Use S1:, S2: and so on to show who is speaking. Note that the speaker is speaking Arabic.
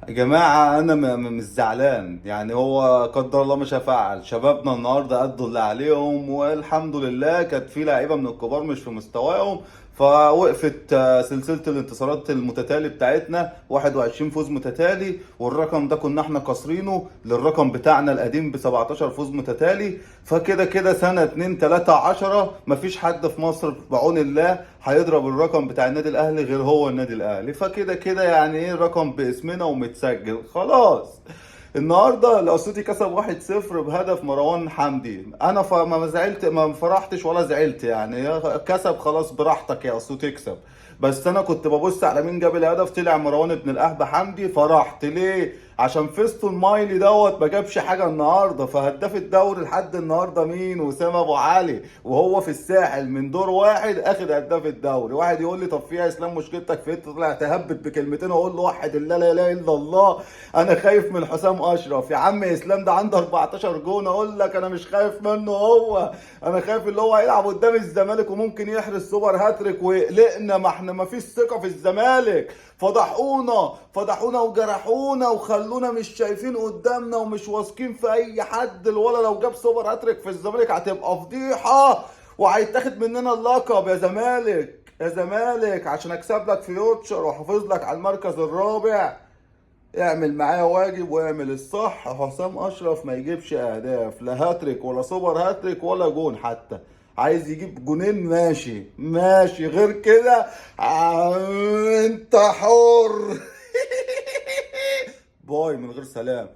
S1: يا جماعة أنا مش زعلان، يعني هو قدر الله مش هفعل. شبابنا النهاردة أدوا اللي عليهم والحمد لله. كانت في لعيبة من الكبار مش في مستواهم، فوقفت سلسلة الانتصارات المتتالي بتاعتنا 21 فوز متتالي، والرقم ده كنا احنا كاسرينه للرقم بتاعنا القديم ب 17 فوز متتالي. فكده كده سنة 2 3 10 مفيش حد في مصر بعون الله هيضرب الرقم بتاع النادي الأهلي غير هو النادي الأهلي. فكده كده يعني ايه، رقم باسمنا ومتسجل خلاص. النهارده الاسيوطي كسب 1-0 بهدف مروان حمدي. انا ما زعلت، ما فرحتش ولا زعلت، يعني كسب خلاص، براحتك يا اسيوطي اكسب. بس انا كنت ببص على مين جاب الهدف، طلع مروان ابن الاهبة حمدي. فرحت ليه؟ عشان فيستون مايلي ما جابش حاجه النهارده. فهداف الدوري لحد النهارده مين؟ وسام ابو علي، وهو في الساحل من دور واحد اخد هداف الدوري. واحد يقول لي طب فيها اسلام مشكلتك في إيه؟ طلع تهبط بكلمتين واقول له وحد الله لا اله الا الله. انا خايف من حسام اشرف يا عم. اسلام ده عنده 14 جون، اقول لك انا مش خايف منه هو. انا خايف اللي هو هيلعب قدام الزمالك وممكن يحرز سوبر هاتريك ويقلقنا. ما احنا ما فيش ثقه في الزمالك. فضحونا وجرحونا وخلونا مش شايفين قدامنا ومش واثقين في اي حد. الولا لو جاب سوبر هاتريك في الزمالك هتبقى فضيحه، وهيتاخد مننا اللقب. يا زمالك يا زمالك، عشان اكسب لك فيوتشر واحافظ لك على المركز الرابع، اعمل معايا واجب واعمل الصح. حسام اشرف ما يجيبش اهداف، لا هاتريك ولا سوبر هاتريك ولا جون حتى. عايز يجيب جونين ماشي ماشي، غير كده انت حر. باي، من غير سلام.